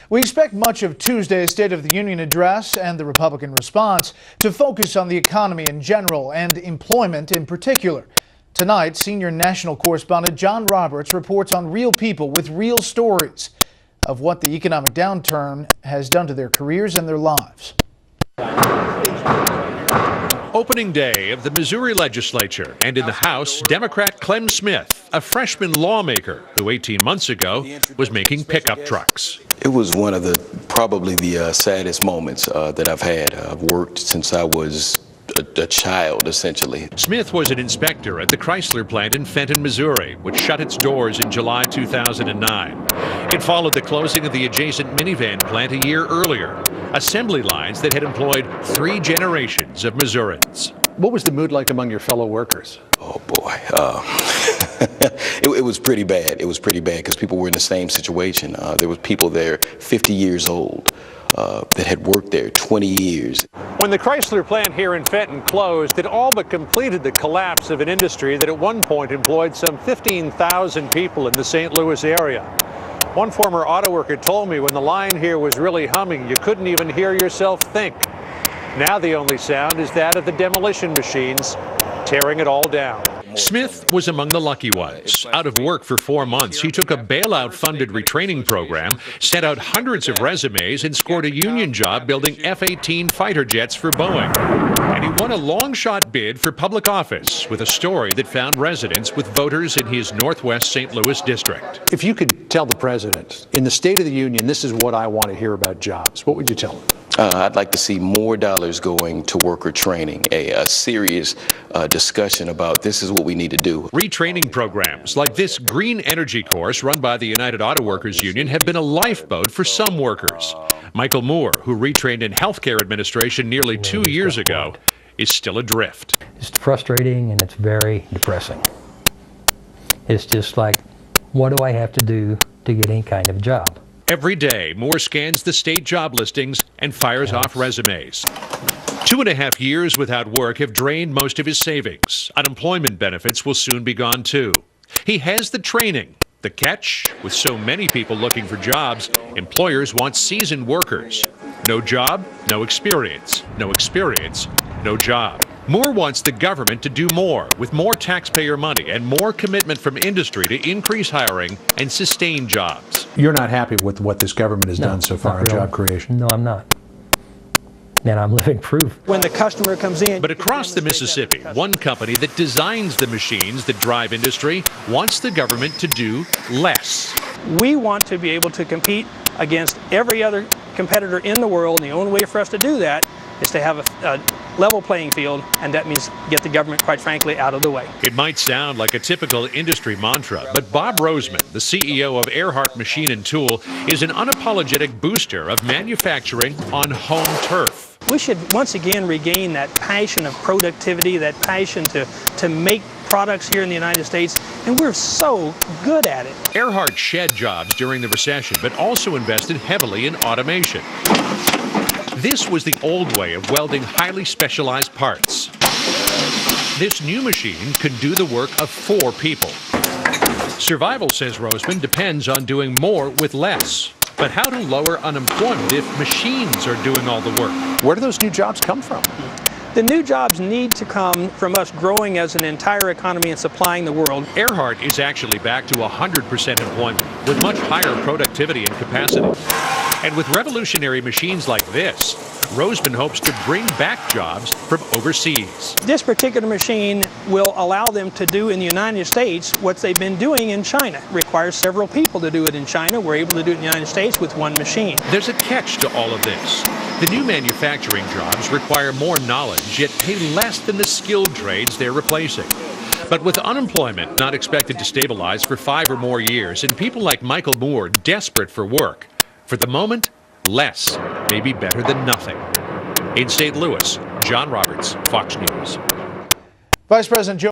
We expect much of Tuesday's State of the Union address and the Republican response to focus on the economy in general and employment in particular. Tonight, senior national correspondent John Roberts reports on real people with real stories of what the economic downturn has done to their careers and their lives. Opening day of the Missouri legislature, and in the House, Democrat Clem Smith, a freshman lawmaker who 18 months ago was making pickup trucks. It was one of probably the saddest moments that I've had. I've worked since I was a child, essentially. Smith was an inspector at the Chrysler plant in Fenton, Missouri, which shut its doors in July 2009. It followed the closing of the adjacent minivan plant a year earlier, assembly lines that had employed 3 generations of Missourians. What was the mood like among your fellow workers? Oh, boy. It was pretty bad. It was pretty bad because people were in the same situation. There was people there 50 years old that had worked there 20 years. When the Chrysler plant here in Fenton closed, it all but completed the collapse of an industry that at one point employed some 15,000 people in the St. Louis area. One former auto worker told me when the line here was really humming, you couldn't even hear yourself think. Now the only sound is that of the demolition machines tearing it all down. Smith was among the lucky ones. Out of work for 4 months, he took a bailout-funded retraining program, sent out hundreds of resumes, and scored a union job building F-18 fighter jets for Boeing. And he won a long-shot bid for public office with a story that found resonance with voters in his Northwest St. Louis district. If you could tell the president, in the State of the Union, this is what I want to hear about jobs, what would you tell him? I'd like to see more dollars going to worker training, a serious discussion about this is what we need to do. Retraining programs like this green energy course run by the United Auto Workers Union have been a lifeboat for some workers. Michael Moore, who retrained in healthcare administration nearly 2 years ago, is still adrift. It's frustrating and it's very depressing. It's just like, what do I have to do to get any kind of job? Every day, Moore scans the state job listings and fires off resumes. 2.5 years without work have drained most of his savings. Unemployment benefits will soon be gone too. He has the training. The catch, with so many people looking for jobs, employers want seasoned workers. No job, no experience. No experience, no job. Moore wants the government to do more, with more taxpayer money and more commitment from industry to increase hiring and sustain jobs. You're not happy with what this government has done so far in job creation? No, I'm not. And I'm living proof. When the customer comes in. But across the Mississippi, one company that designs the machines that drive industry wants the government to do less. We want to be able to compete against every other competitor in the world, and the only way for us to do that is to have a level playing field, and that means get the government, quite frankly, out of the way. It might sound like a typical industry mantra, but Bob Roseman, the CEO of Earhart Machine and Tool, is an unapologetic booster of manufacturing on home turf. We should once again regain that passion of productivity, that passion to make products here in the United States, and we're so good at it. Earhart shed jobs during the recession, but also invested heavily in automation. This was the old way of welding highly specialized parts. This new machine could do the work of 4 people. Survival, says Roseman, depends on doing more with less. But how to lower unemployment if machines are doing all the work? Where do those new jobs come from? The new jobs need to come from us growing as an entire economy and supplying the world. Earhart is actually back to 100% employment with much higher productivity and capacity. And with revolutionary machines like this, Roseman hopes to bring back jobs from overseas. This particular machine will allow them to do in the United States what they've been doing in China. It requires several people to do it in China. We're able to do it in the United States with one machine. There's a catch to all of this. The new manufacturing jobs require more knowledge, yet pay less than the skilled trades they're replacing. But with unemployment not expected to stabilize for 5 or more years, and people like Michael Moore desperate for work, for the moment, less may be better than nothing. In St. Louis, John Roberts, Fox News. Vice President Joe